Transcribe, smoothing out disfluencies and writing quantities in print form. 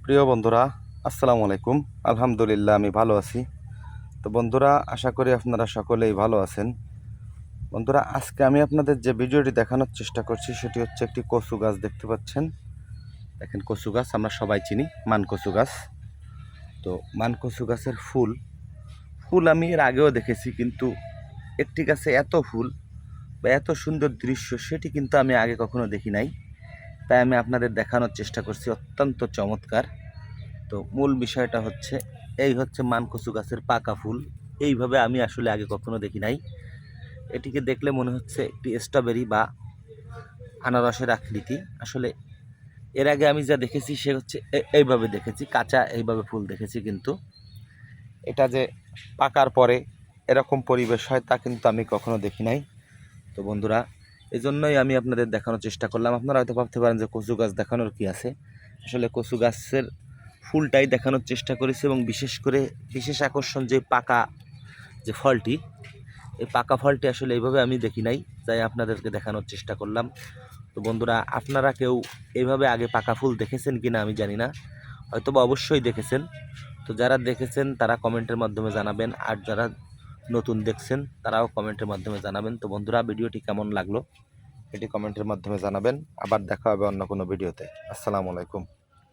প্রিয় বন্ধুরা, আসসালামু আলাইকুম। আলহামদুলিল্লাহ আমি ভালো আছি। তো বন্ধুরা, আশা করি আপনারা সকলেই ভালো আছেন। বন্ধুরা, আজকে আমি আপনাদের যে ভিডিওটি দেখানোর চেষ্টা করছি সেটি হচ্ছে একটি কচু গাছ। দেখতে পাচ্ছেন, দেখেন কচু গাছ আমরা সবাই চিনি, মান কচু গাছ। তো মান কচু গাছের ফুল ফুল আমি এর আগেও দেখেছি, কিন্তু একটি গাছে এত ফুল বা এত সুন্দর দৃশ্য সেটি কিন্তু আমি আগে কখনো দেখি নাই। তাই আমি আপনাদের দেখানোর চেষ্টা করছি, অত্যন্ত চমৎকার। তো মূল বিষয়টা হচ্ছে এই হচ্ছে মান কচু গাছের পাকা ফুল। এইভাবে আমি আসলে আগে কখনো দেখি নাই। এটিকে দেখলে মনে হচ্ছে একটি স্ট্রবেরি বা আনারসের আকৃতি। আসলে এর আগে আমি যা দেখেছি সে হচ্ছে এইভাবে দেখেছি, কাঁচা এইভাবে ফুল দেখেছি, কিন্তু এটা যে পাকার পরে এরকম পরিবেশ হয় তা কিন্তু আমি কখনো দেখি নাই। তো বন্ধুরা, এই জন্যই আমি আপনাদের দেখানোর চেষ্টা করলাম। আপনারা হয়তো ভাবতে পারেন যে কচু গাছ দেখানোর কি আছে। আসলে কচু গাছের ফুলটাই দেখানোর চেষ্টা করেছি, এবং বিশেষ করে বিশেষ আকর্ষণ যে পাকা যে ফলটি, এই পাকা ফলটি আসলে এইভাবে আমি দেখি নাই, তাই আপনাদেরকে দেখানোর চেষ্টা করলাম। তো বন্ধুরা, আপনারা কেউ এইভাবে আগে পাকা ফুল দেখেছেন কিনা আমি জানি না, হয়তো বা অবশ্যই দেখেছেন। তো যারা দেখেছেন তারা কমেন্টের মাধ্যমে জানাবেন, আর যারা নতুন দেখছেন তারাও কমেন্টের মাধ্যমে জানাবেন। তো বন্ধুরা, ভিডিওটি কেমন লাগলো এটি কমেন্টের মাধ্যমে জানাবেন। আবার দেখা হবে অন্য কোনো ভিডিওতে। আসসালামু আলাইকুম।